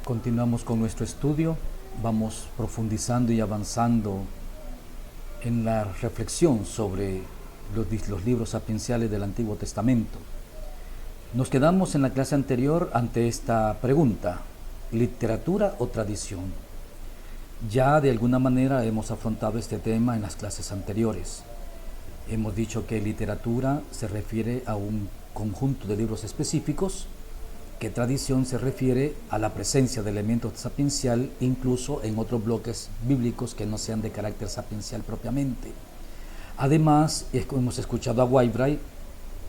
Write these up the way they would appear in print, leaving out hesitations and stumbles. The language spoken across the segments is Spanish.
Continuamos con nuestro estudio, vamos profundizando y avanzando en la reflexión sobre los libros sapienciales del Antiguo Testamento. Nos quedamos en la clase anterior ante esta pregunta: ¿literatura o tradición? Ya de alguna manera hemos afrontado este tema en las clases anteriores. Hemos dicho que literatura se refiere a un conjunto de libros específicos, que tradición se refiere a la presencia de elementos sapiencial incluso en otros bloques bíblicos que no sean de carácter sapiencial propiamente. Además, hemos escuchado a Whitebrae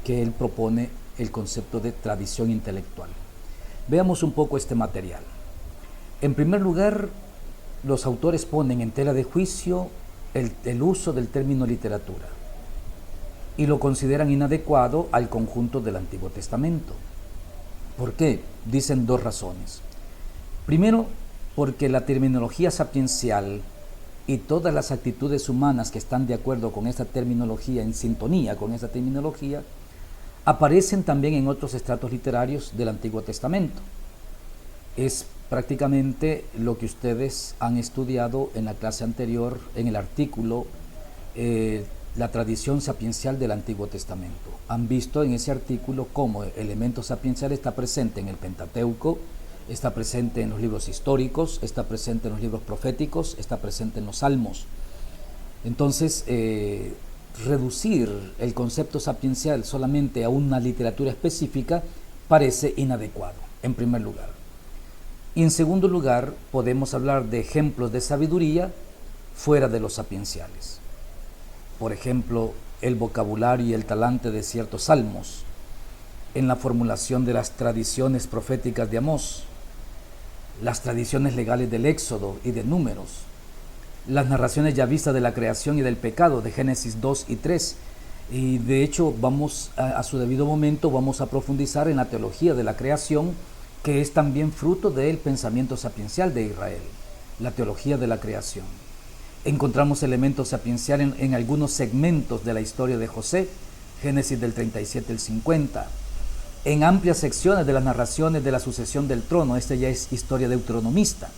que él propone el concepto de tradición intelectual. Veamos un poco este material. En primer lugar, los autores ponen en tela de juicio el uso del término literatura y lo consideran inadecuado al conjunto del Antiguo Testamento. ¿Por qué? Dicen dos razones. Primero, porque la terminología sapiencial y todas las actitudes humanas que están de acuerdo con esta terminología, en sintonía con esta terminología, aparecen también en otros estratos literarios del Antiguo Testamento. Es prácticamente lo que ustedes han estudiado en la clase anterior, en el artículo la tradición sapiencial del Antiguo Testamento. Han visto en ese artículo cómo el elemento sapiencial está presente en el Pentateuco, está presente en los libros históricos, está presente en los libros proféticos, está presente en los salmos. Entonces, reducir el concepto sapiencial solamente a una literatura específica parece inadecuado, en primer lugar. Y en segundo lugar, podemos hablar de ejemplos de sabiduría fuera de los sapienciales. Por ejemplo, el vocabulario y el talante de ciertos salmos, en la formulación de las tradiciones proféticas de Amós, las tradiciones legales del Éxodo y de Números, las narraciones ya vistas de la creación y del pecado de Génesis 2 y 3. Y de hecho, vamos a su debido momento, vamos a profundizar en la teología de la creación, que es también fruto del pensamiento sapiencial de Israel, la teología de la creación. Encontramos elementos sapienciales en algunos segmentos de la historia de José, Génesis del 37 al 50, en amplias secciones de las narraciones de la sucesión del trono. Esta ya es historia deuteronomista,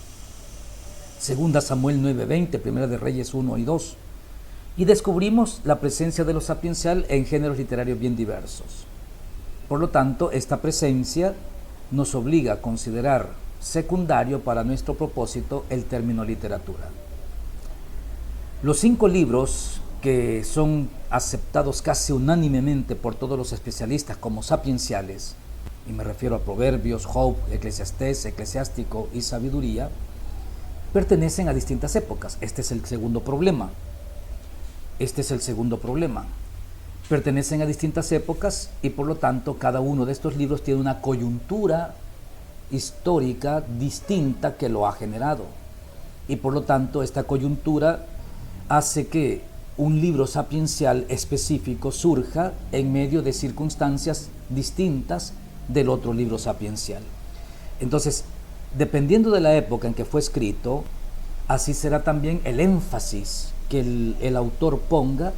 Segunda Samuel 9:20, Primera de Reyes 1 y 2, y descubrimos la presencia de lo sapiencial en géneros literarios bien diversos. Por lo tanto, esta presencia nos obliga a considerar secundario para nuestro propósito el término literatura. Los 5 libros que son aceptados casi unánimemente por todos los especialistas como sapienciales, y me refiero a Proverbios, Job, Eclesiastés, Eclesiástico y Sabiduría, pertenecen a distintas épocas. Este es el segundo problema. Pertenecen a distintas épocas y por lo tanto cada uno de estos libros tiene una coyuntura histórica distinta que lo ha generado. Y por lo tanto esta coyuntura hace que un libro sapiencial específico surja en medio de circunstancias distintas del otro libro sapiencial. Entonces, dependiendo de la época en que fue escrito, así será también el énfasis que el autor ponga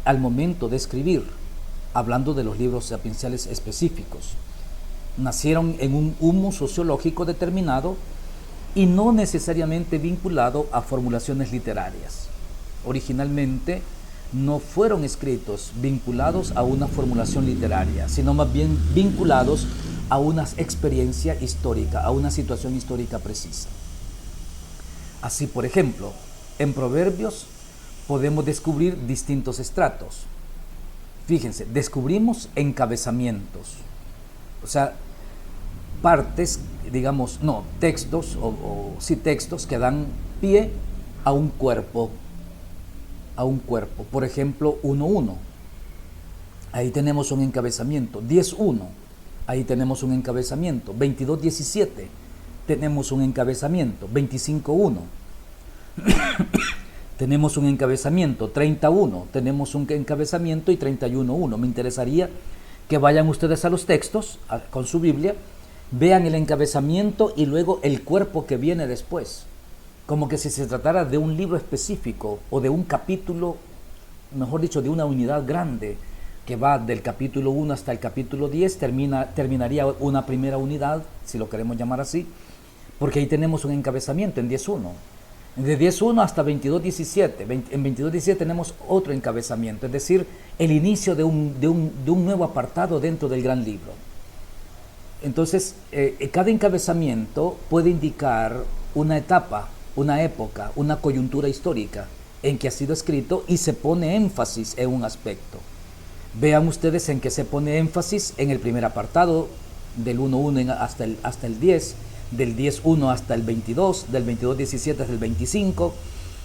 al momento de escribir, hablando de los libros sapienciales específicos. Nacieron en un humus sociológico determinado y no necesariamente vinculado a formulaciones literarias. Originalmente no fueron escritos vinculados a una formulación literaria, sino más bien vinculados a una experiencia histórica, a una situación histórica precisa. Así, por ejemplo, en Proverbios podemos descubrir distintos estratos. Fíjense, descubrimos encabezamientos, o sea, partes, digamos, no, textos textos que dan pie a un cuerpo. Por ejemplo, 1.1, ahí tenemos un encabezamiento. 10.1, ahí tenemos un encabezamiento. 22.17, tenemos un encabezamiento. 25.1, tenemos un encabezamiento. 30.1, tenemos un encabezamiento. Y 31.1. Me interesaría que vayan ustedes a los textos con su Biblia, vean el encabezamiento y luego el cuerpo que viene después, como que si se tratara de un libro específico o de un capítulo, mejor dicho, de una unidad grande que va del capítulo 1 hasta el capítulo 10, terminaría una primera unidad, si lo queremos llamar así, porque ahí tenemos un encabezamiento en 10.1. De 10.1 hasta 22.17. En 22.17 tenemos otro encabezamiento, es decir, el inicio de un nuevo apartado dentro del gran libro. Entonces, cada encabezamiento puede indicar una etapa, una época, una coyuntura histórica en que ha sido escrito y se pone énfasis en un aspecto. Vean ustedes en qué se pone énfasis en el primer apartado, del 1.1 hasta el 10, del 10.1 hasta el 22, del 22.17 hasta el 25,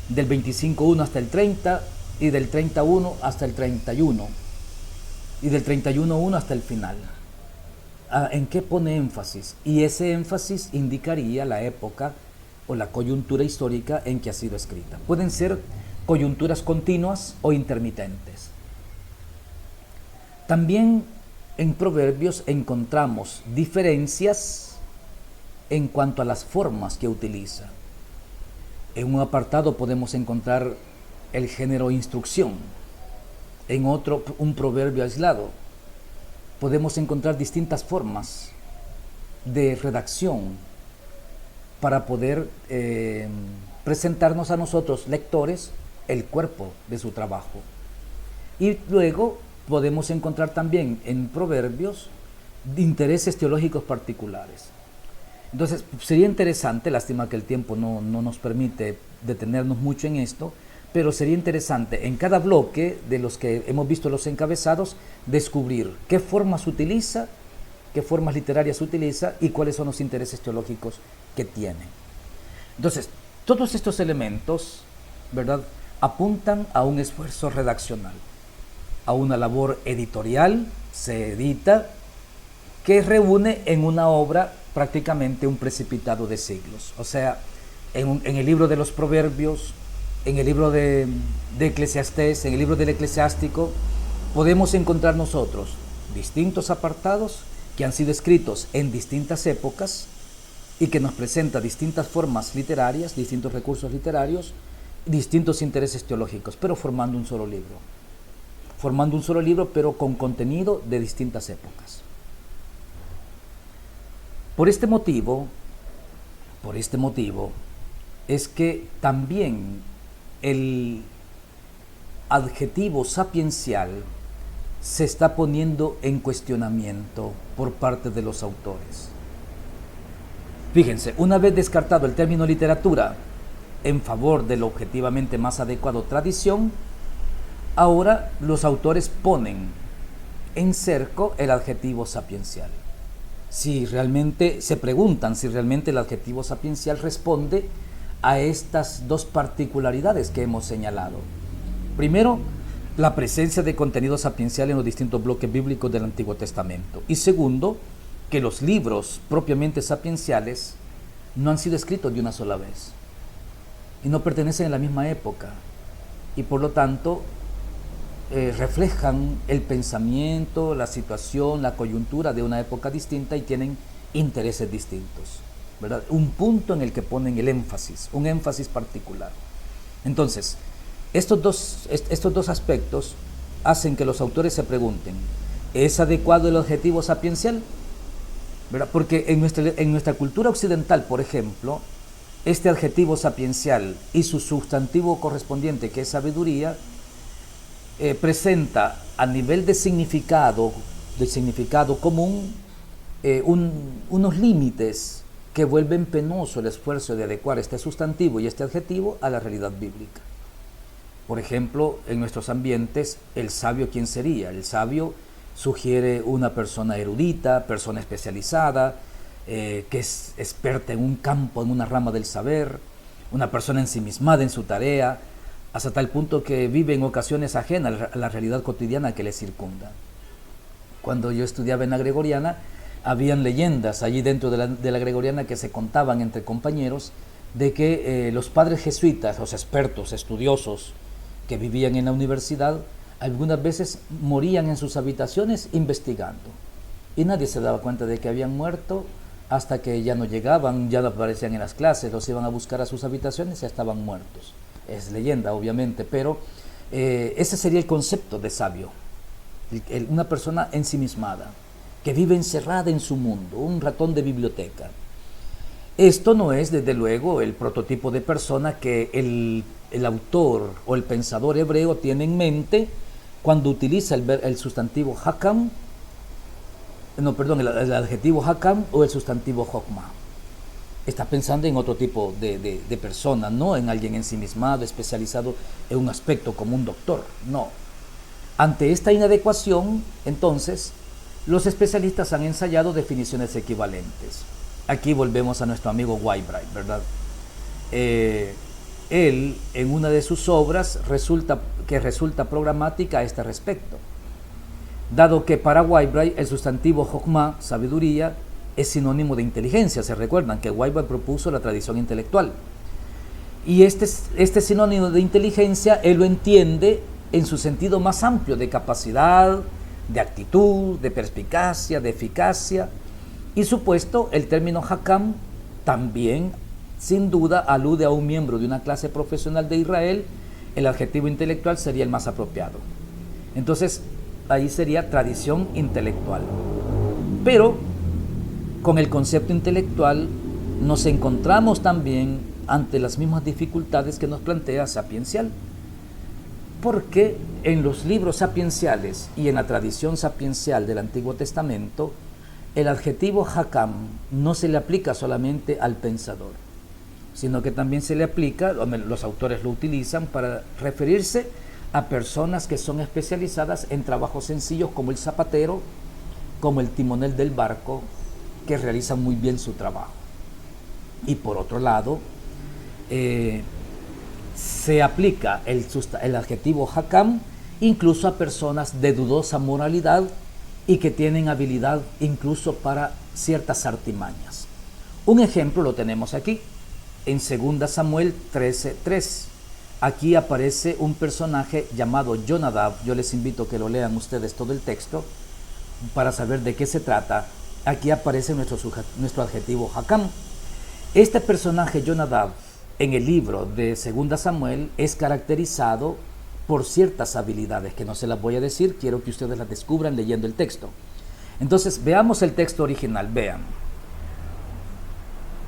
del 25.1 hasta el 30 y del 30.1 hasta el 31 y del 31.1 hasta el final. ¿En qué pone énfasis? Y ese énfasis indicaría la época o la coyuntura histórica en que ha sido escrita. Pueden ser coyunturas continuas o intermitentes. También en Proverbios encontramos diferencias en cuanto a las formas que utiliza. En un apartado podemos encontrar el género instrucción, en otro un proverbio aislado. Podemos encontrar distintas formas de redacción para poder presentarnos a nosotros, lectores, el cuerpo de su trabajo. Y luego podemos encontrar también en Proverbios intereses teológicos particulares. Entonces, sería interesante, lástima que el tiempo no nos permite detenernos mucho en esto, pero sería interesante en cada bloque de los que hemos visto los encabezados, descubrir qué formas utiliza, qué formas literarias utiliza y cuáles son los intereses teológicos que tiene. Entonces, todos estos elementos, ¿verdad?, apuntan a un esfuerzo redaccional, a una labor editorial, se edita, que reúne en una obra prácticamente un precipitado de siglos. O sea, en el libro de los Proverbios, en el libro de Eclesiastés, en el libro del Eclesiástico, podemos encontrar nosotros distintos apartados que han sido escritos en distintas épocas y que nos presenta distintas formas literarias, distintos recursos literarios, distintos intereses teológicos, pero formando un solo libro. Formando un solo libro, pero con contenido de distintas épocas. Por este motivo, es que también el adjetivo sapiencial se está poniendo en cuestionamiento por parte de los autores. Fíjense, una vez descartado el término literatura en favor del objetivamente más adecuado tradición, ahora los autores ponen en cerco el adjetivo sapiencial. Si realmente se preguntan si realmente el adjetivo sapiencial responde a estas dos particularidades que hemos señalado. Primero, la presencia de contenido sapiencial en los distintos bloques bíblicos del Antiguo Testamento. Y segundo, que los libros propiamente sapienciales no han sido escritos de una sola vez y no pertenecen a la misma época y por lo tanto reflejan el pensamiento, la situación, la coyuntura de una época distinta y tienen intereses distintos, ¿verdad? Un punto en el que ponen el énfasis, un énfasis particular. Entonces, estos dos aspectos hacen que los autores se pregunten, ¿es adecuado el adjetivo sapiencial? ¿Verdad? Porque en nuestra cultura occidental, por ejemplo, este adjetivo sapiencial y su sustantivo correspondiente, que es sabiduría, presenta a nivel de significado común, unos límites que vuelven penoso el esfuerzo de adecuar este sustantivo y este adjetivo a la realidad bíblica. Por ejemplo, en nuestros ambientes, el sabio, ¿quién sería? El sabio sugiere una persona erudita, persona especializada, que es experta en un campo, en una rama del saber, una persona ensimismada en su tarea, hasta tal punto que vive en ocasiones ajenas a la realidad cotidiana que le circunda. Cuando yo estudiaba en la Gregoriana, habían leyendas allí dentro de la Gregoriana que se contaban entre compañeros de que los padres jesuitas, los expertos, estudiosos que vivían en la universidad, algunas veces morían en sus habitaciones investigando. Y nadie se daba cuenta de que habían muerto hasta que ya no llegaban, ya no aparecían en las clases, los iban a buscar a sus habitaciones y ya estaban muertos. Es leyenda, obviamente, pero ese sería el concepto de sabio. Una persona ensimismada, que vive encerrada en su mundo, un ratón de biblioteca. Esto no es, desde luego, el prototipo de persona que el autor o el pensador hebreo tiene en mente cuando utiliza el sustantivo hakam, no, perdón, el adjetivo hakam o el sustantivo hokmah. Está pensando en otro tipo de persona, no en alguien ensimismado, especializado en un aspecto como un doctor, no. Ante esta inadecuación, entonces, los especialistas han ensayado definiciones equivalentes. Aquí volvemos a nuestro amigo Whitebright, ¿verdad? Él, en una de sus obras, resulta programática a este respecto, dado que para Whitebright el sustantivo hokmah, sabiduría, es sinónimo de inteligencia. Se recuerdan que Whitebright propuso la tradición intelectual. Y este sinónimo de inteligencia, él lo entiende en su sentido más amplio de capacidad, de actitud, de perspicacia, de eficacia. Y supuesto, el término hakam también, sin duda, alude a un miembro de una clase profesional de Israel. El adjetivo intelectual sería el más apropiado. Entonces, ahí sería tradición intelectual. Pero con el concepto intelectual nos encontramos también ante las mismas dificultades que nos plantea Sapiencial, porque en los libros sapienciales y en la tradición sapiencial del Antiguo Testamento, el adjetivo hakam no se le aplica solamente al pensador, sino que también se le aplica, los autores lo utilizan para referirse a personas que son especializadas en trabajos sencillos como el zapatero, como el timonel del barco, que realizan muy bien su trabajo. Y por otro lado, se aplica el adjetivo hakam incluso a personas de dudosa moralidad y que tienen habilidad incluso para ciertas artimañas. Un ejemplo lo tenemos aquí, en 2 Samuel 13:3. Aquí aparece un personaje llamado Jonadab. Yo les invito a que lo lean ustedes todo el texto para saber de qué se trata. Aquí aparece nuestro adjetivo hakam. Este personaje Jonadab en el libro de 2 Samuel es caracterizado por ciertas habilidades que no se las voy a decir, quiero que ustedes las descubran leyendo el texto. Entonces veamos el texto original, vean.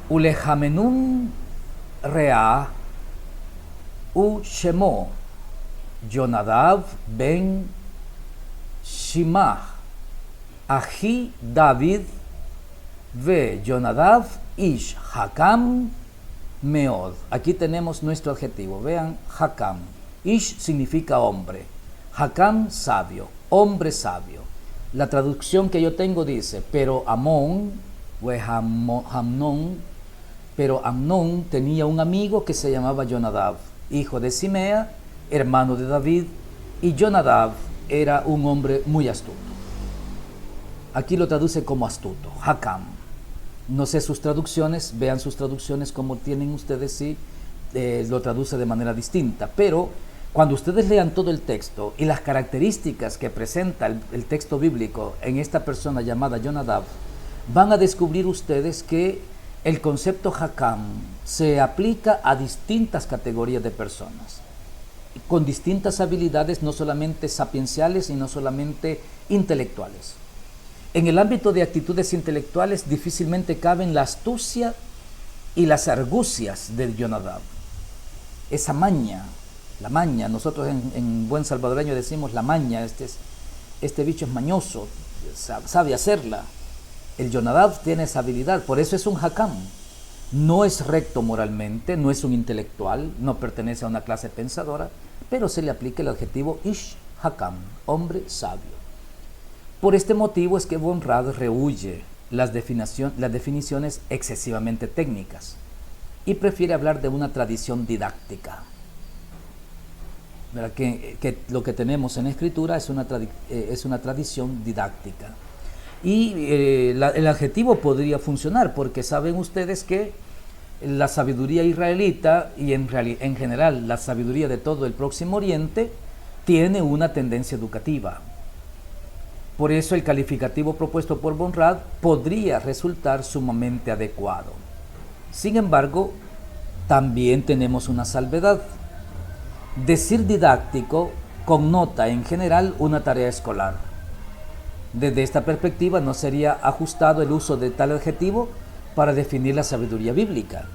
Ulejamenun rea u shemo Jonadab ben Shimah Ahi David ve Jonadab ish hakam meod. Aquí tenemos nuestro adjetivo, vean, hakam. Ish significa hombre, hakam sabio, hombre sabio. La traducción que yo tengo dice, pero Amón tenía un amigo que se llamaba Jonadab, hijo de Simea, hermano de David, y Jonadab era un hombre muy astuto. Aquí lo traduce como astuto, hakam. No sé sus traducciones, vean sus traducciones como tienen ustedes, si lo traduce de manera distinta, pero cuando ustedes lean todo el texto y las características que presenta el texto bíblico en esta persona llamada Jonadab, van a descubrir ustedes que el concepto hakam se aplica a distintas categorías de personas, con distintas habilidades, no solamente sapienciales y no solamente intelectuales. En el ámbito de actitudes intelectuales difícilmente caben la astucia y las argucias de Jonadab. Esa maña, la maña, nosotros en buen salvadoreño decimos la maña, este bicho es mañoso, sabe hacerla. El Jonadab tiene esa habilidad, por eso es un hakam. No es recto moralmente, no es un intelectual, no pertenece a una clase pensadora, pero se le aplica el adjetivo ish hakam, hombre sabio. Por este motivo es que von Rad rehúye las definiciones excesivamente técnicas y prefiere hablar de una tradición didáctica. ¿Verdad? Que lo que tenemos en la escritura es una tradición didáctica. Y el adjetivo podría funcionar porque saben ustedes que la sabiduría israelita y en general la sabiduría de todo el Próximo Oriente tiene una tendencia educativa. Por eso el calificativo propuesto por von Rad podría resultar sumamente adecuado. Sin embargo, también tenemos una salvedad. Decir didáctico connota en general una tarea escolar. Desde esta perspectiva no sería ajustado el uso de tal adjetivo para definir la sabiduría bíblica.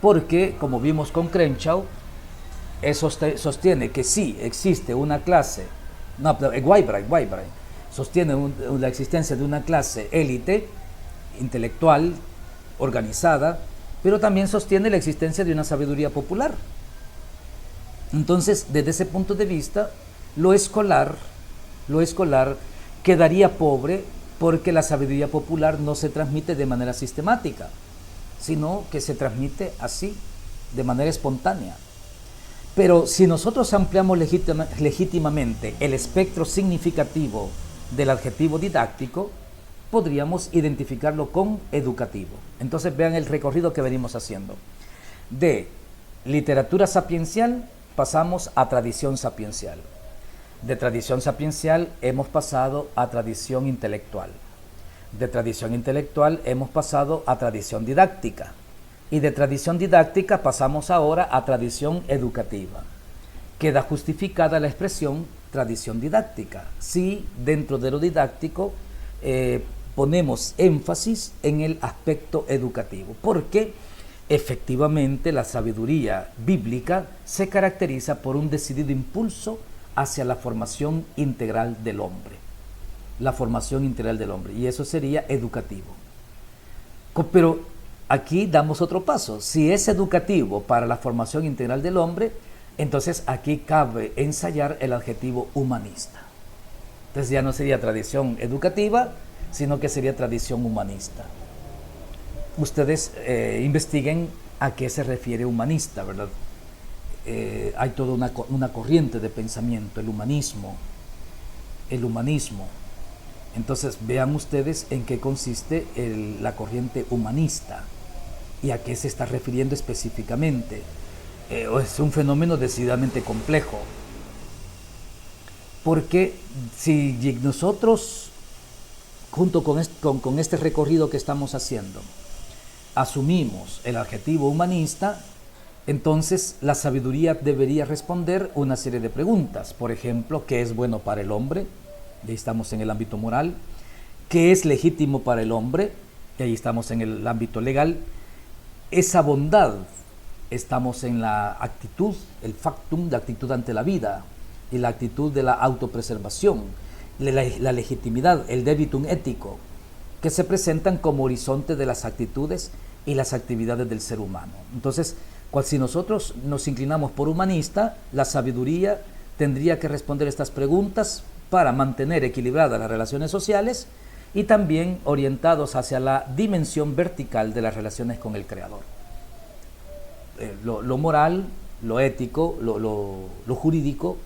Porque, como vimos con Crenshaw, sostiene que sí existe una clase, no, Whitebright sostiene la existencia de una clase élite, intelectual, organizada, pero también sostiene la existencia de una sabiduría popular. Entonces, desde ese punto de vista, lo escolar quedaría pobre porque la sabiduría popular no se transmite de manera sistemática, sino que se transmite así, de manera espontánea. Pero si nosotros ampliamos legítimamente el espectro significativo del adjetivo didáctico, podríamos identificarlo con educativo. Entonces vean el recorrido que venimos haciendo. De literatura sapiencial pasamos a tradición sapiencial. De tradición sapiencial hemos pasado a tradición intelectual. De tradición intelectual hemos pasado a tradición didáctica. Y de tradición didáctica pasamos ahora a tradición educativa. Queda justificada la expresión tradición didáctica si dentro de lo didáctico ponemos énfasis en el aspecto educativo, porque efectivamente la sabiduría bíblica se caracteriza por un decidido impulso hacia la formación integral del hombre. La formación integral del hombre, y eso sería educativo. Pero aquí damos otro paso. Si es educativo para la formación integral del hombre, entonces aquí cabe ensayar el adjetivo humanista. Entonces ya no sería tradición educativa, sino que sería tradición humanista. Ustedes investiguen a qué se refiere humanista, ¿verdad? Hay toda una corriente de pensamiento, el humanismo. Entonces vean ustedes en qué consiste la corriente humanista y a qué se está refiriendo específicamente. Es un fenómeno decididamente complejo, porque si nosotros, junto con este recorrido que estamos haciendo, asumimos el adjetivo humanista, entonces la sabiduría debería responder una serie de preguntas. Por ejemplo, ¿qué es bueno para el hombre? Y ahí estamos en el ámbito moral. ¿Qué es legítimo para el hombre? Y ahí estamos en el ámbito legal. Esa bondad, estamos en la actitud, el factum, la actitud ante la vida y la actitud de la autopreservación, la legitimidad, el debitum ético, que se presentan como horizonte de las actitudes y las actividades del ser humano. Entonces, si nosotros nos inclinamos por humanista, la sabiduría tendría que responder estas preguntas para mantener equilibradas las relaciones sociales y también orientados hacia la dimensión vertical de las relaciones con el Creador. Lo moral, lo ético, lo jurídico,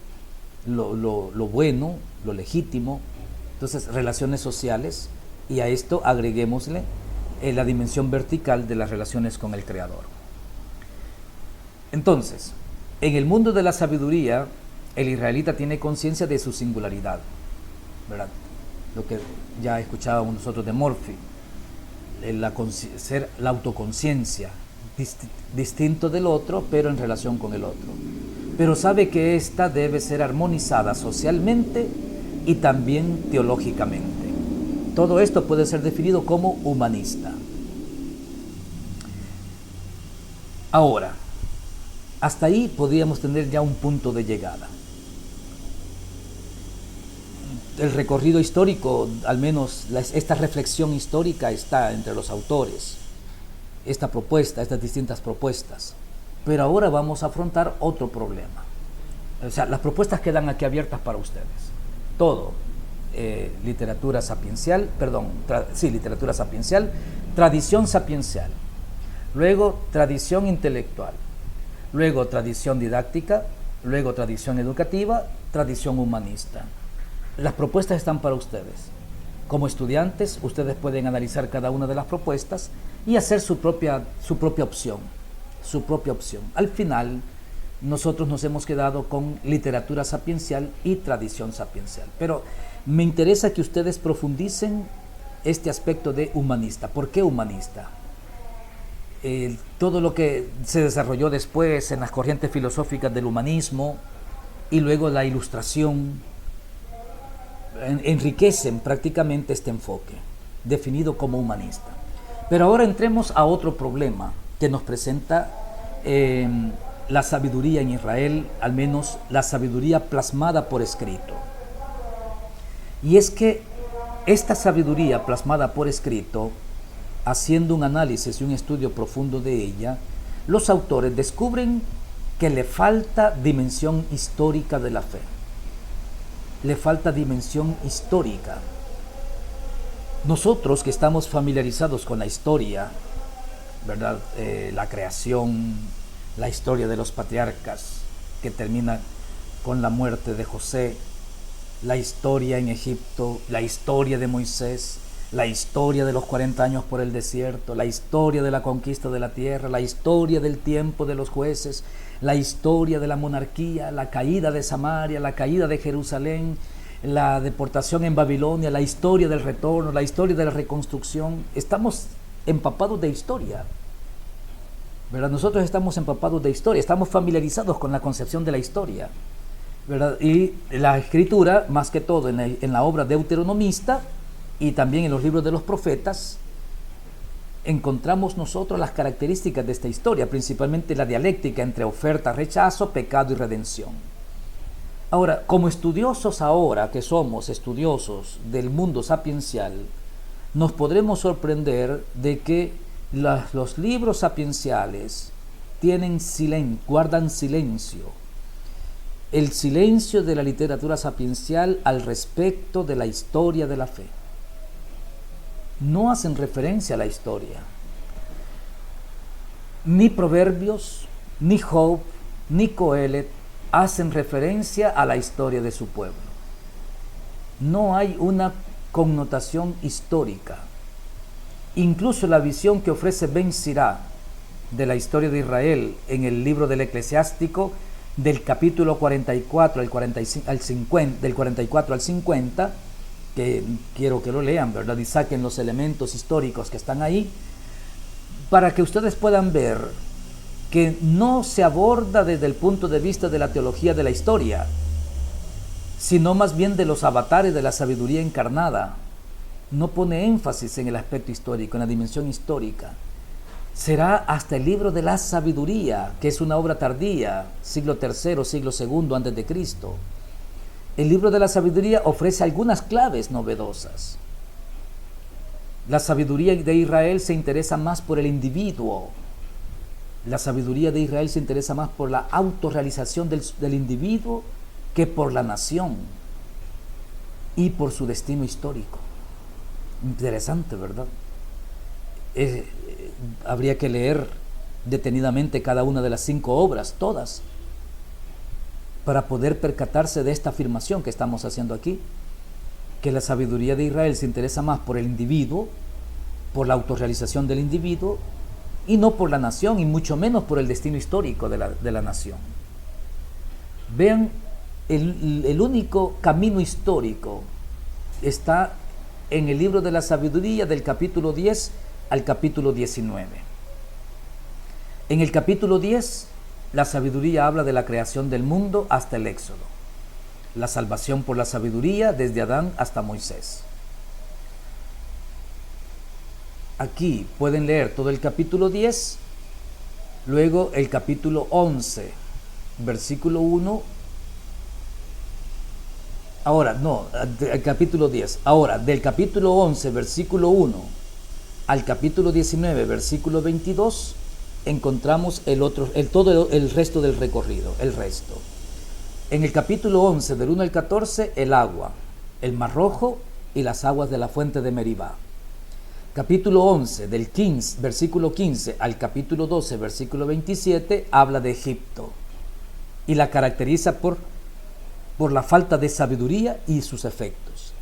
lo bueno, lo legítimo. Entonces, relaciones sociales, y a esto agreguémosle la dimensión vertical de las relaciones con el Creador. Entonces, en el mundo de la sabiduría, el israelita tiene conciencia de su singularidad, ¿verdad? Lo que ya escuchábamos nosotros de Murphy, la autoconciencia, distinto del otro, pero en relación con el otro. Pero sabe que ésta debe ser armonizada socialmente y también teológicamente. Todo esto puede ser definido como humanista. Ahora, hasta ahí podríamos tener ya un punto de llegada. El recorrido histórico, al menos esta reflexión histórica está entre los autores, estas distintas propuestas. Pero ahora vamos a afrontar otro problema. O sea, las propuestas quedan aquí abiertas para ustedes. Todo, literatura sapiencial, tradición sapiencial, luego tradición intelectual, luego tradición didáctica, luego tradición educativa, tradición humanista. Las propuestas están para ustedes. Como estudiantes, ustedes pueden analizar cada una de las propuestas y hacer su propia opción. Al final, nosotros nos hemos quedado con literatura sapiencial y tradición sapiencial. Pero me interesa que ustedes profundicen este aspecto de humanista. ¿Por qué humanista? Todo lo que se desarrolló después en las corrientes filosóficas del humanismo y luego la ilustración enriquecen prácticamente este enfoque, definido como humanista. Pero ahora entremos a otro problema que nos presenta la sabiduría en Israel, al menos la sabiduría plasmada por escrito. Y es que esta sabiduría plasmada por escrito, haciendo un análisis y un estudio profundo de ella, los autores descubren que le falta dimensión histórica de la fe. Le falta dimensión histórica. Nosotros que estamos familiarizados con la historia, ¿verdad? La creación, la historia de los patriarcas, que termina con la muerte de José, la historia en Egipto, la historia de Moisés, la historia de los 40 años por el desierto, la historia de la conquista de la tierra, la historia del tiempo de los jueces, la historia de la monarquía, la caída de Samaria, la caída de Jerusalén, la deportación en Babilonia, la historia del retorno, la historia de la reconstrucción. Estamos empapados de historia, ¿verdad? Nosotros estamos empapados de historia, estamos familiarizados con la concepción de la historia, ¿verdad? Y la escritura, más que todo en la obra deuteronomista y también en los libros de los profetas, encontramos nosotros las características de esta historia, principalmente la dialéctica entre oferta, rechazo, pecado y redención. Ahora, como estudiosos ahora, que somos estudiosos del mundo sapiencial, nos podremos sorprender de que los libros sapienciales guardan silencio. El silencio de la literatura sapiencial al respecto de la historia de la fe. No hacen referencia a la historia. Ni Proverbios, ni Job, ni Coelet hacen referencia a la historia de su pueblo. No hay una connotación histórica. Incluso la visión que ofrece Ben Sirá de la historia de Israel en el libro del Eclesiástico, del capítulo 44 del 44 al 50, que quiero que lo lean, ¿verdad? Y saquen los elementos históricos que están ahí, para que ustedes puedan ver que no se aborda desde el punto de vista de la teología de la historia, sino más bien de los avatares de la sabiduría encarnada. No pone énfasis en el aspecto histórico, en la dimensión histórica. Será hasta el libro de la sabiduría, que es una obra tardía, siglo III, siglo II antes de Cristo. El libro de la sabiduría ofrece algunas claves novedosas. La sabiduría de Israel se interesa más por el individuo. La sabiduría de Israel se interesa más por la autorrealización del individuo que por la nación y por su destino histórico. Interesante, ¿verdad? Habría que leer detenidamente cada una de las 5 obras, todas, para poder percatarse de esta afirmación que estamos haciendo aquí, que la sabiduría de Israel se interesa más por el individuo, por la autorrealización del individuo, y no por la nación, y mucho menos por el destino histórico de la nación. Vean, el único camino histórico está en el libro de la sabiduría, del capítulo 10 al capítulo 19. En el capítulo 10, la sabiduría habla de la creación del mundo hasta el Éxodo, la salvación por la sabiduría desde Adán hasta Moisés. Aquí pueden leer todo el capítulo 10, luego el capítulo 11, versículo 1. El capítulo 10. Ahora, del capítulo 11, versículo 1 al capítulo 19, versículo 22, encontramos todo el resto del recorrido, el resto. En el capítulo 11, del 1 al 14, el agua, el Mar Rojo y las aguas de la fuente de Meribá. Capítulo 11, del versículo 15 al capítulo 12, versículo 27, habla de Egipto y la caracteriza por la falta de sabiduría y sus efectos.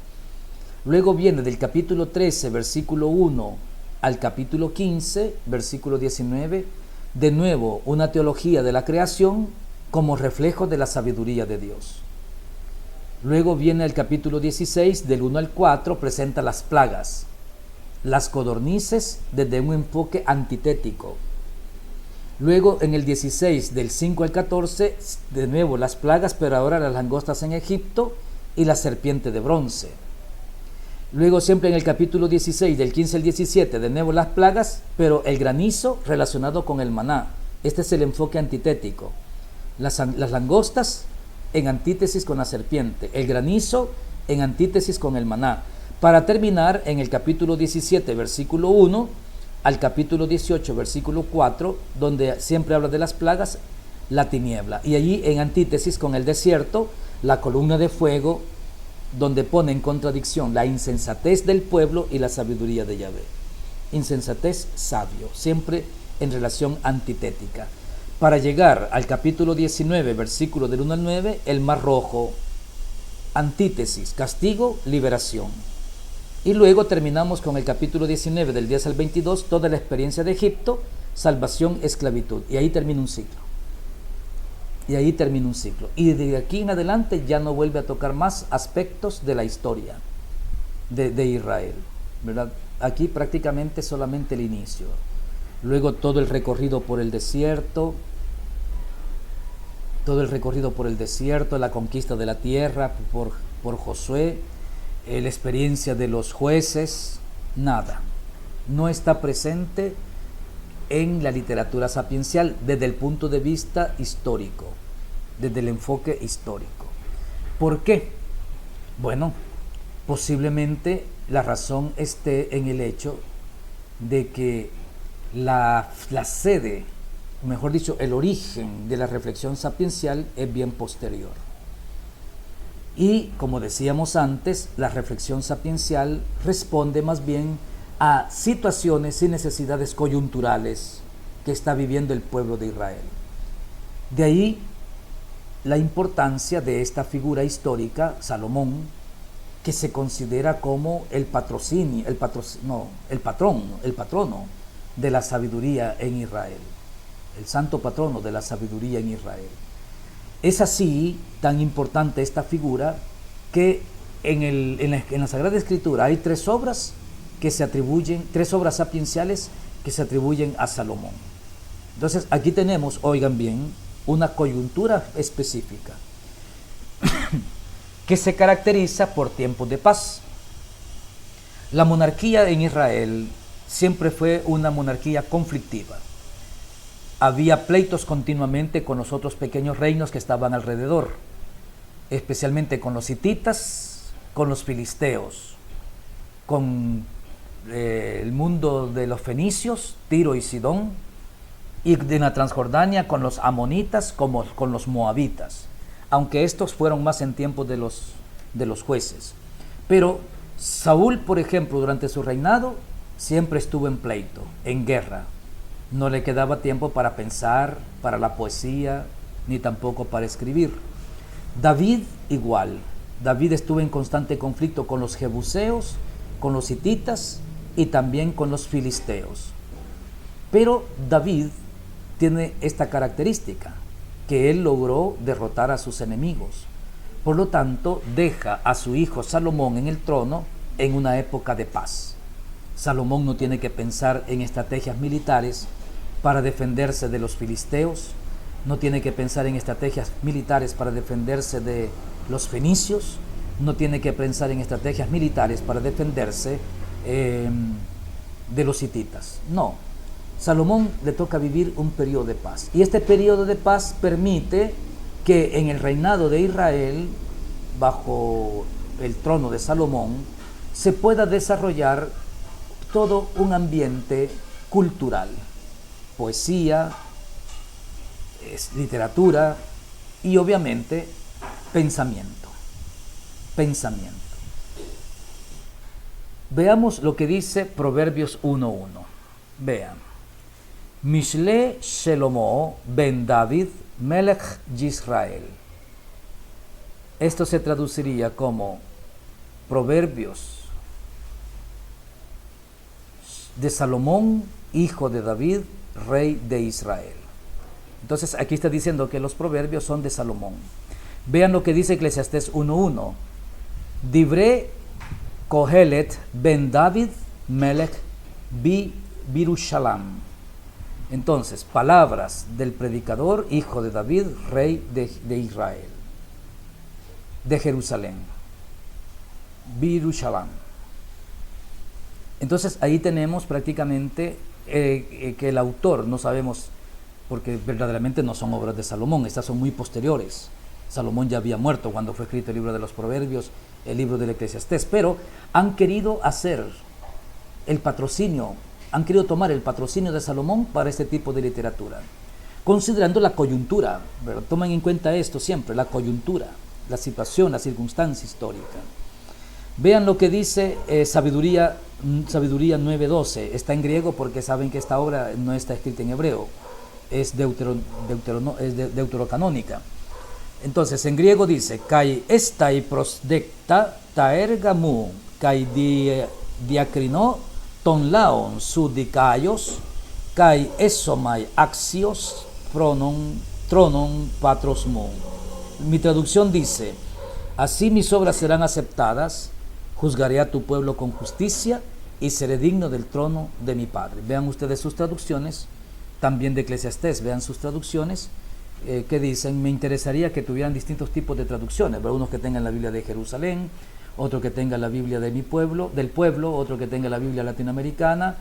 Luego viene del capítulo 13, versículo 1 al capítulo 15, versículo 19, de nuevo una teología de la creación como reflejo de la sabiduría de Dios. Luego viene el capítulo 16, del 1 al 4, presenta las plagas, las codornices desde un enfoque antitético. Luego en el 16, del 5 al 14, de nuevo las plagas, pero ahora las langostas en Egipto y la serpiente de bronce. Luego siempre en el capítulo 16, del 15 al 17, de nuevo las plagas, pero el granizo relacionado con el maná. Este es el enfoque antitético. Las langostas en antítesis con la serpiente, el granizo en antítesis con el maná. Para terminar en el capítulo 17, versículo 1, al capítulo 18, versículo 4, donde siempre habla de las plagas, la tiniebla. Y allí en antítesis con el desierto, la columna de fuego, donde pone en contradicción la insensatez del pueblo y la sabiduría de Yahvé. Insensatez, sabio, siempre en relación antitética. Para llegar al capítulo 19, versículo del 1 al 9, el mar rojo, antítesis, castigo, liberación. Y luego terminamos con el capítulo 19, del 10 al 22, toda la experiencia de Egipto, salvación, esclavitud. Y ahí termina un ciclo. Y de aquí en adelante ya no vuelve a tocar más aspectos de la historia de Israel, ¿verdad? Aquí prácticamente solamente el inicio. Luego todo el recorrido por el desierto, la conquista de la tierra por Josué, la experiencia de los jueces, nada. No está presente en la literatura sapiencial desde el punto de vista histórico, desde el enfoque histórico. ¿Por qué? Bueno, posiblemente la razón esté en el hecho de que la sede, mejor dicho, el origen de la reflexión sapiencial es bien posterior. Y como decíamos antes, la reflexión sapiencial responde más bien a situaciones y necesidades coyunturales que está viviendo el pueblo de Israel. De ahí la importancia de esta figura histórica, Salomón, que se considera como el patrono de la sabiduría en Israel, el santo patrono de la sabiduría en Israel. Es así tan importante esta figura que en la Sagrada Escritura hay tres obras sapienciales que se atribuyen a Salomón. Entonces aquí tenemos, oigan bien, una coyuntura específica que se caracteriza por tiempos de paz. La monarquía en Israel siempre fue una monarquía conflictiva. Había pleitos continuamente con los otros pequeños reinos que estaban alrededor, especialmente con los hititas, con los filisteos, con el mundo de los fenicios, Tiro y Sidón, y de la Transjordania con los amonitas como con los moabitas, aunque estos fueron más en tiempos de los jueces. Pero Saúl, por ejemplo, durante su reinado siempre estuvo en pleito, en guerra. No le quedaba tiempo para pensar, para la poesía, ni tampoco para escribir. David igual. David estuvo en constante conflicto con los jebuseos, con los hititas y también con los filisteos. Pero David tiene esta característica, que él logró derrotar a sus enemigos. Por lo tanto, deja a su hijo Salomón en el trono en una época de paz. Salomón no tiene que pensar en estrategias militares para defenderse de los filisteos, no tiene que pensar en estrategias militares para defenderse de los fenicios, no tiene que pensar en estrategias militares para defenderse de los hititas. No, Salomón le toca vivir un periodo de paz. Y este periodo de paz permite que en el reinado de Israel, bajo el trono de Salomón, se pueda desarrollar todo un ambiente cultural, poesía, literatura y obviamente pensamiento. Veamos lo que dice Proverbios 1:1. Vean. Mishle Shelomo ben David Melech Yisrael. Esto se traduciría como Proverbios de Salomón, hijo de David, rey de Israel. Entonces aquí está diciendo que los proverbios son de Salomón. Vean lo que dice Eclesiastés 1:1. Divrei Kohelet ben David Melech Birushalam. Entonces, palabras del predicador, hijo de David, rey de Israel, de Jerusalén. Birushalam. Entonces ahí tenemos prácticamente que el autor, no sabemos, porque verdaderamente no son obras de Salomón, estas son muy posteriores. Salomón ya había muerto cuando fue escrito el libro de los Proverbios, el libro del Eclesiastés, pero han querido hacer el patrocinio, han querido tomar el patrocinio de Salomón para este tipo de literatura, considerando la coyuntura, ¿verdad? Tomen en cuenta esto siempre, la coyuntura, la situación, la circunstancia histórica. Vean lo que dice Sabiduría 9:12, está en griego porque saben que esta obra no está escrita en hebreo, es deuterocanónica. Entonces en griego dice, kai estai prosdecta taergamu, kai diacrino ton laon sudicaios, kai esomai axios tronon patros mu. Mi traducción dice, así mis obras serán aceptadas, juzgaré a tu pueblo con justicia y seré digno del trono de mi Padre. Vean ustedes sus traducciones, también de Eclesiastés, vean sus traducciones, que dicen, me interesaría que tuvieran distintos tipos de traducciones, ¿verdad? Unos que tengan la Biblia de Jerusalén, otro que tenga la Biblia de mi pueblo, del pueblo, otro que tenga la Biblia latinoamericana,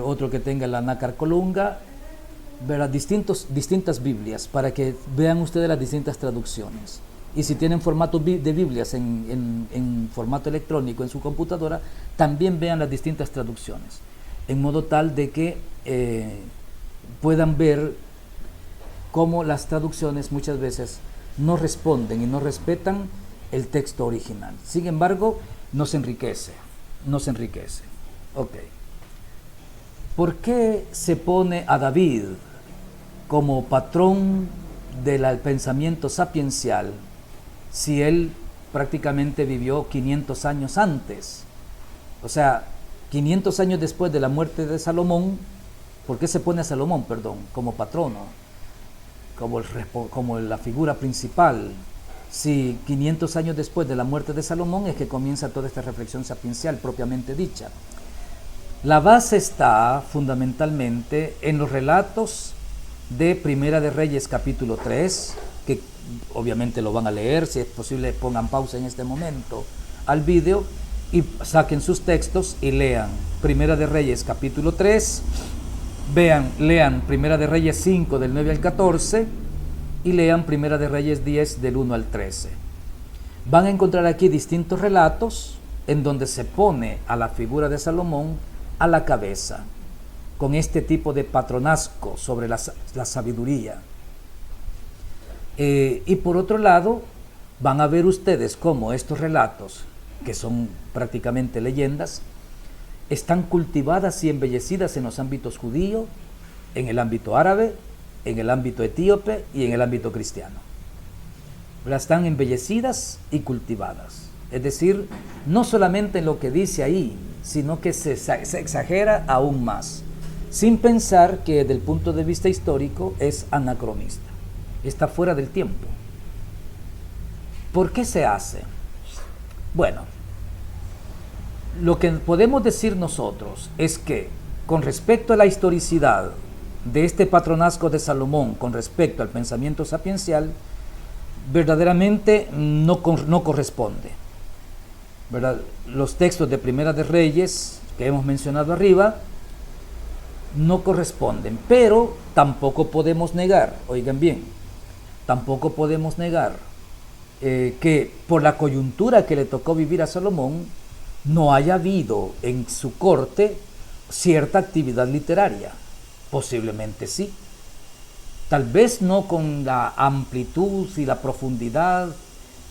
otro que tenga la Nácar Colunga, ¿verdad? Distintas Biblias, para que vean ustedes las distintas traducciones. Y si tienen formato de Biblias en formato electrónico en su computadora, también vean las distintas traducciones, en modo tal de que puedan ver cómo las traducciones muchas veces no responden y no respetan el texto original. Sin embargo, nos enriquece. Ok. ¿Por qué se pone a David como patrón del pensamiento sapiencial si él prácticamente vivió 500 años antes? O sea, 500 años después de la muerte de Salomón. ¿Por qué se pone a Salomón, como patrono, como la figura principal? Si 500 años después de la muerte de Salomón es que comienza toda esta reflexión sapiencial propiamente dicha. La base está fundamentalmente en los relatos de Primera de Reyes capítulo 3, que obviamente lo van a leer, si es posible pongan pausa en este momento al video y saquen sus textos y lean Primera de Reyes capítulo 3, lean Primera de Reyes 5 del 9 al 14 y lean Primera de Reyes 10 del 1 al 13. Van a encontrar aquí distintos relatos en donde se pone a la figura de Salomón a la cabeza, con este tipo de patronazgo sobre la sabiduría. Y por otro lado, van a ver ustedes cómo estos relatos, que son prácticamente leyendas, están cultivadas y embellecidas en los ámbitos judío, en el ámbito árabe, en el ámbito etíope y en el ámbito cristiano. Están embellecidas y cultivadas. Es decir, no solamente en lo que dice ahí, sino que se exagera aún más, sin pensar que desde el punto de vista histórico es anacronista, está fuera del tiempo. ¿Por qué se hace? Bueno, lo que podemos decir nosotros es que con respecto a la historicidad de este patronazgo de Salomón, con respecto al pensamiento sapiencial, verdaderamente no corresponde, ¿verdad? Los textos de Primera de Reyes que hemos mencionado arriba no corresponden, pero tampoco podemos negar, oigan bien, tampoco podemos negar que por la coyuntura que le tocó vivir a Salomón, no haya habido en su corte cierta actividad literaria. Posiblemente sí, tal vez no con la amplitud y la profundidad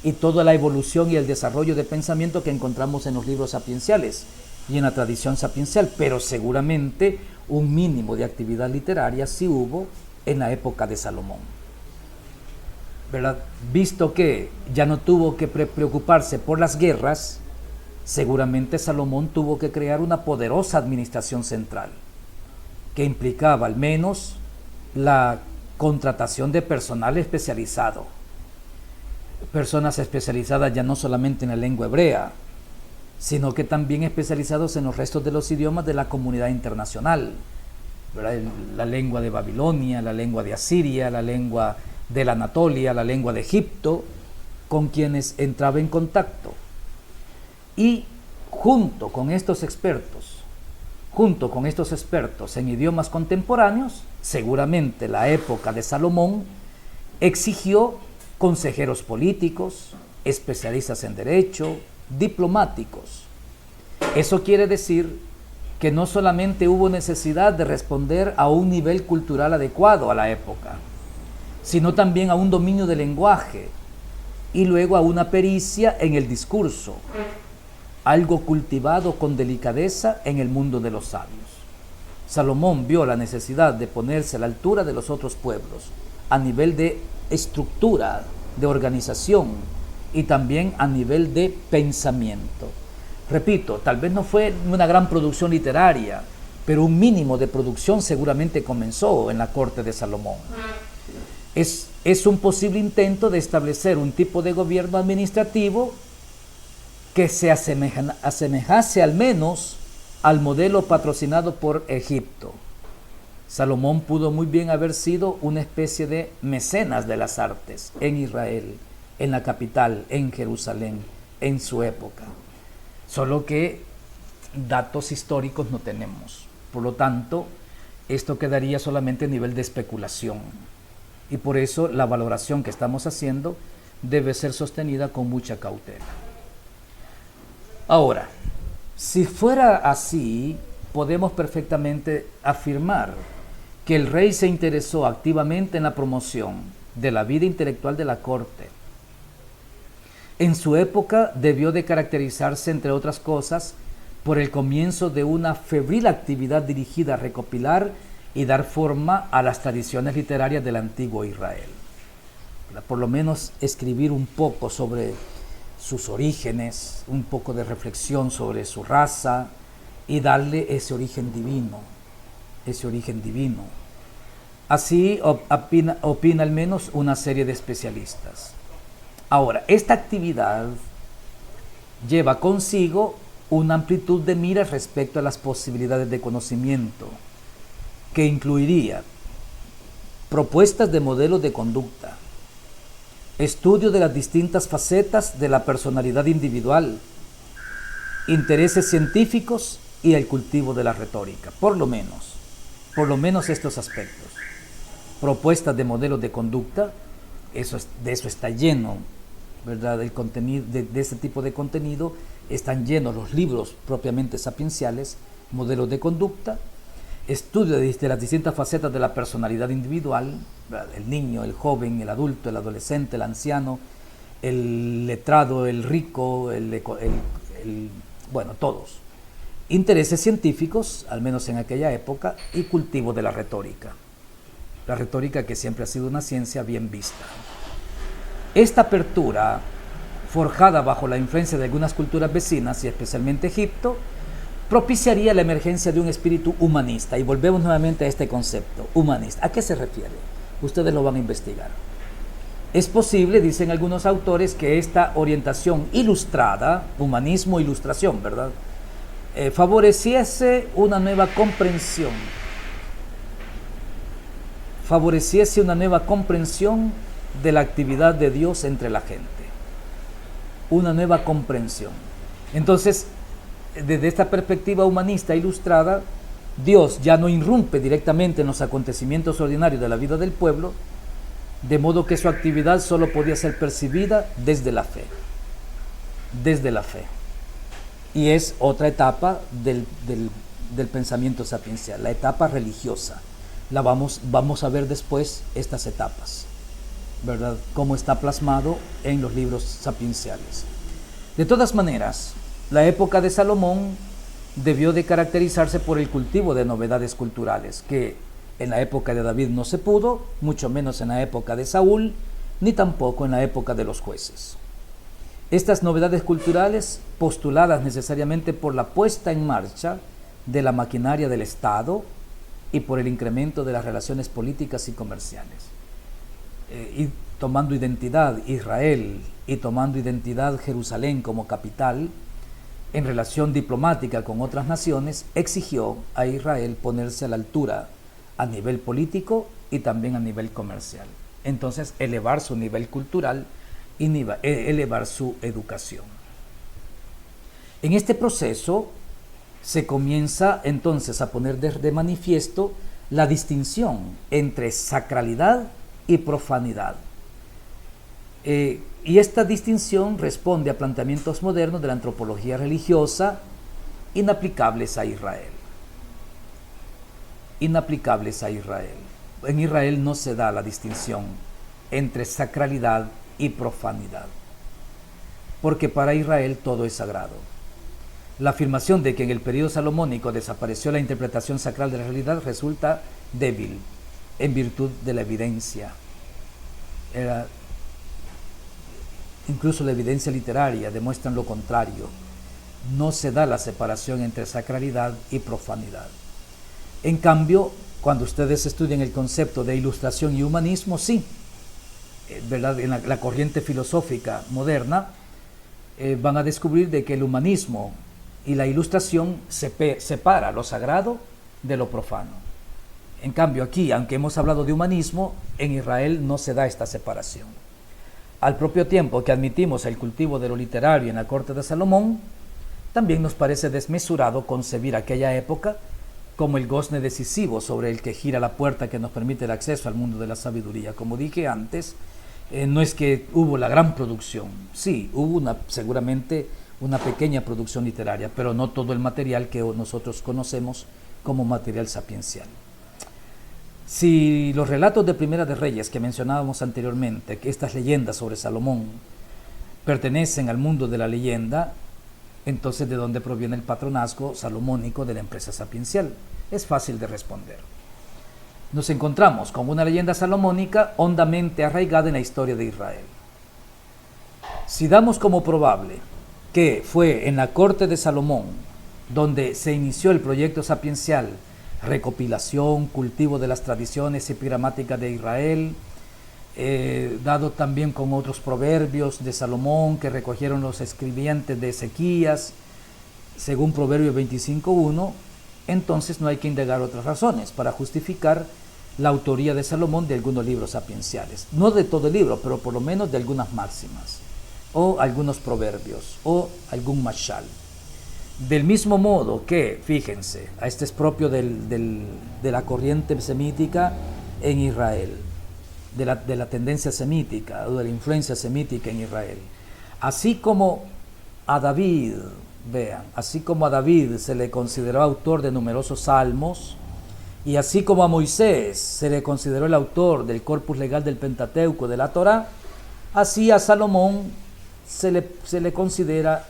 y toda la evolución y el desarrollo de pensamiento que encontramos en los libros sapienciales y en la tradición sapiencial, pero seguramente un mínimo de actividad literaria sí hubo en la época de Salomón, ¿verdad? Visto que ya no tuvo que preocuparse por las guerras, seguramente Salomón tuvo que crear una poderosa administración central, que implicaba al menos la contratación de personal especializado, personas especializadas ya no solamente en la lengua hebrea, sino que también especializados en los restos de los idiomas de la comunidad internacional, ¿verdad? La lengua de Babilonia, la lengua de Asiria, la lengua de la Anatolia, la lengua de Egipto, con quienes entraba en contacto. Y junto con estos expertos en idiomas contemporáneos, seguramente la época de Salomón exigió consejeros políticos, especialistas en derecho, diplomáticos. Eso quiere decir que no solamente hubo necesidad de responder a un nivel cultural adecuado a la época, sino también a un dominio del lenguaje y luego a una pericia en el discurso, algo cultivado con delicadeza en el mundo de los sabios. Salomón vio la necesidad de ponerse a la altura de los otros pueblos, a nivel de estructura, de organización y también a nivel de pensamiento. Repito, tal vez no fue una gran producción literaria, pero un mínimo de producción seguramente comenzó en la corte de Salomón. Es un posible intento de establecer un tipo de gobierno administrativo que se asemejase al menos al modelo patrocinado por Egipto. Salomón pudo muy bien haber sido una especie de mecenas de las artes en Israel, en la capital, en Jerusalén, en su época. Solo que datos históricos no tenemos. Por lo tanto, esto quedaría solamente a nivel de especulación. Y por eso la valoración que estamos haciendo debe ser sostenida con mucha cautela. Ahora, si fuera así, podemos perfectamente afirmar que el rey se interesó activamente en la promoción de la vida intelectual de la corte. En su época debió de caracterizarse, entre otras cosas, por el comienzo de una febril actividad dirigida a recopilar y dar forma a las tradiciones literarias del antiguo Israel. Por lo menos escribir un poco sobre sus orígenes, un poco de reflexión sobre su raza y darle ese origen divino. Así opina al menos una serie de especialistas. Ahora, esta actividad lleva consigo una amplitud de miras respecto a las posibilidades de conocimiento, que incluiría propuestas de modelos de conducta, estudio de las distintas facetas de la personalidad individual, intereses científicos y el cultivo de la retórica, por lo menos estos aspectos. Propuestas de modelos de conducta, de eso está lleno, ¿verdad? El contenido, de ese tipo de contenido están llenos los libros propiamente sapienciales, modelos de conducta, estudio de las distintas facetas de la personalidad individual, ¿verdad? El niño, el joven, el adulto, el adolescente, el anciano, el letrado, el rico, bueno, todos. Intereses científicos, al menos en aquella época, y cultivo de la retórica. La retórica que siempre ha sido una ciencia bien vista. Esta apertura, forjada bajo la influencia de algunas culturas vecinas y especialmente Egipto, propiciaría la emergencia de un espíritu humanista. Y volvemos nuevamente a este concepto, humanista. ¿A qué se refiere? Ustedes lo van a investigar. Es posible, dicen algunos autores, que esta orientación ilustrada, humanismo, ilustración, ¿verdad?, favoreciese una nueva comprensión de la actividad de Dios entre la gente. Una nueva comprensión. Entonces, desde esta perspectiva humanista ilustrada, Dios ya no irrumpe directamente en los acontecimientos ordinarios de la vida del pueblo, de modo que su actividad solo podía ser percibida desde la fe. Desde la fe. Y es otra etapa del pensamiento sapiencial, la etapa religiosa. Vamos a ver después estas etapas, ¿verdad?, cómo está plasmado en los libros sapienciales. De todas maneras, la época de Salomón debió de caracterizarse por el cultivo de novedades culturales, que en la época de David no se pudo, mucho menos en la época de Saúl, ni tampoco en la época de los jueces. Estas novedades culturales, postuladas necesariamente por la puesta en marcha de la maquinaria del Estado y por el incremento de las relaciones políticas y comerciales. Y tomando identidad Israel y tomando identidad Jerusalén como capital, en relación diplomática con otras naciones, exigió a Israel ponerse a la altura a nivel político y también a nivel comercial. Entonces, elevar su nivel cultural y elevar su educación. En este proceso se comienza entonces a poner de manifiesto la distinción entre sacralidad y profanidad. Y esta distinción responde a planteamientos modernos de la antropología religiosa inaplicables a Israel. Inaplicables a Israel. En Israel no se da la distinción entre sacralidad y profanidad, porque para Israel todo es sagrado. La afirmación de que en el periodo salomónico desapareció la interpretación sacral de la realidad resulta débil en virtud de la evidencia. Incluso la evidencia literaria demuestra lo contrario. No se da la separación entre sacralidad y profanidad. En cambio, cuando ustedes estudian el concepto de ilustración y humanismo, sí, ¿verdad? En la corriente filosófica moderna van a descubrir de que el humanismo y la ilustración separa lo sagrado de lo profano. En cambio, aquí, aunque hemos hablado de humanismo, en Israel no se da esta separación. Al propio tiempo que admitimos el cultivo de lo literario en la corte de Salomón, también nos parece desmesurado concebir aquella época como el gozne decisivo sobre el que gira la puerta que nos permite el acceso al mundo de la sabiduría. Como dije antes, no es que hubo la gran producción, sí, hubo seguramente una pequeña producción literaria, pero no todo el material que nosotros conocemos como material sapiencial. Si los relatos de Primera de Reyes que mencionábamos anteriormente, que estas leyendas sobre Salomón pertenecen al mundo de la leyenda, entonces ¿de dónde proviene el patronazgo salomónico de la empresa sapiencial? Es fácil de responder. Nos encontramos con una leyenda salomónica hondamente arraigada en la historia de Israel. Si damos como probable que fue en la corte de Salomón donde se inició el proyecto sapiencial, recopilación, cultivo de las tradiciones epigramáticas de Israel, dado también con otros proverbios de Salomón que recogieron los escribientes de Ezequías, según Proverbio 25.1, entonces no hay que indagar otras razones para justificar la autoría de Salomón de algunos libros sapienciales. No de todo el libro, pero por lo menos de algunas máximas, o algunos proverbios, o algún mashal. Del mismo modo que, fíjense, este es propio de la corriente semítica en Israel, de la tendencia semítica, o de la influencia semítica en Israel. Así como a David, vean, así como a David se le consideró autor de numerosos salmos, y así como a Moisés se le consideró el autor del corpus legal del Pentateuco, de la Torá, así a Salomón se le considera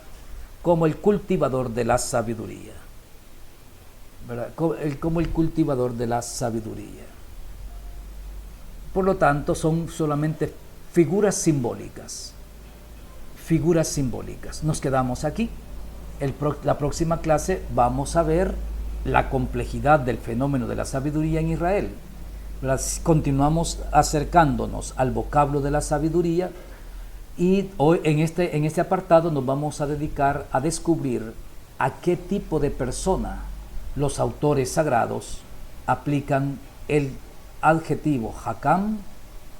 como el cultivador de la sabiduría, ¿verdad? Como el cultivador de la sabiduría. Por lo tanto, son solamente figuras simbólicas. Figuras simbólicas. Nos quedamos aquí. La próxima clase vamos a ver la complejidad del fenómeno de la sabiduría en Israel. Continuamos acercándonos al vocablo de la sabiduría y hoy en este apartado nos vamos a dedicar a descubrir a qué tipo de persona los autores sagrados aplican el adjetivo hakam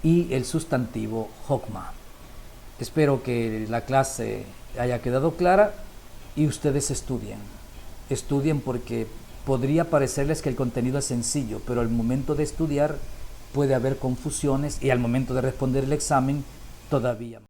y el sustantivo hokma. Espero que la clase haya quedado clara y ustedes estudien porque podría parecerles que el contenido es sencillo, pero al momento de estudiar puede haber confusiones y al momento de responder el examen todavía.